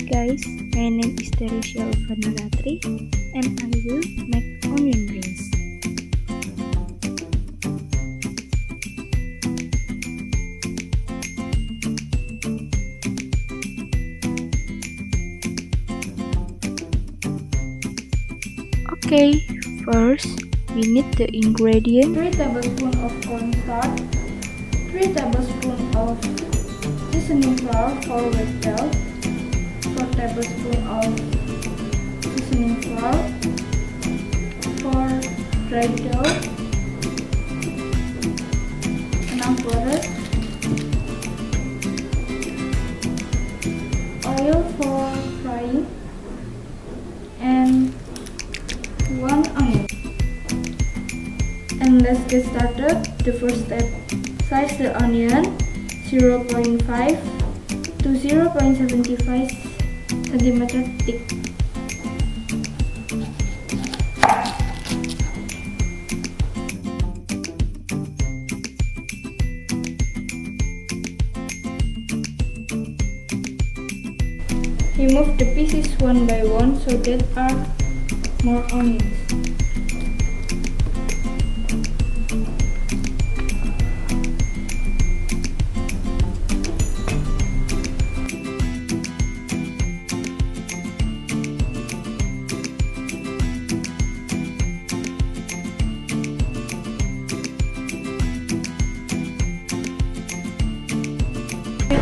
guys, my name is Theresia Luvhana Ratri and I will make onion rings. Okay, first we need the ingredients: 3 tablespoons of cornstarch, 3 tablespoons of seasoning flour for wet dough, 4 tablespoons of seasoning flour for dry dough, enough water, oil for frying, and 1 onion. And let's get started. The first step, slice the onion 0.5 to 0.75 cm thick. Remove the pieces one by one so there are more onions.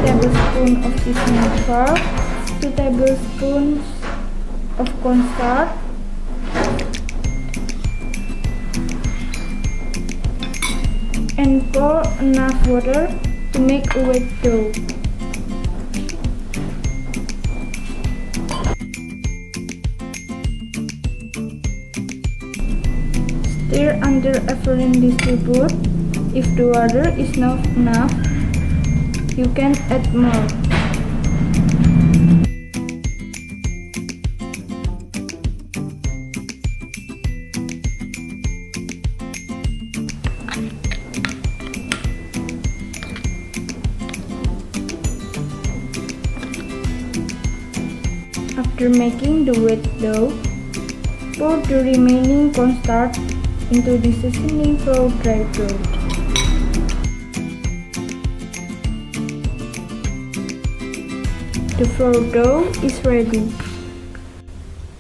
Tablespoons of seasoning flour, 2 tablespoons of cornstarch, and pour enough water to make a wet dough. Stir until evenly distributed. If the water is not enough, you can add more. After making the wet dough, pour the remaining cornstarch into the seasoning flour dry dough. The flour dough is ready.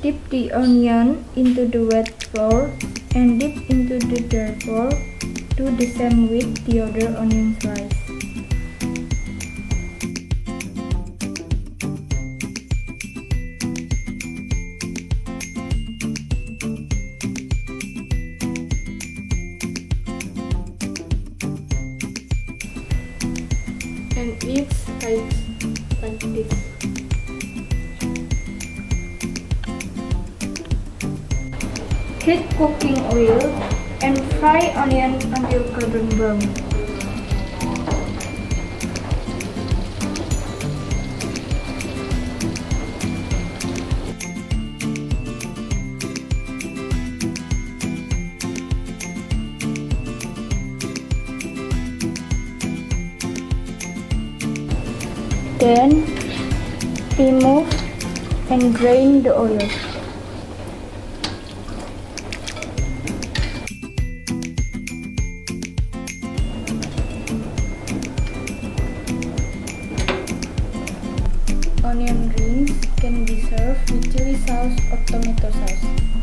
Dip the onion into the wet flour and dip into the dry flour. Do the same with the other onion slice. And it's like this. Heat cooking oil and fry onion until golden brown. Then remove and drain the oil. Onion rings can be served with chili sauce or tomato sauce.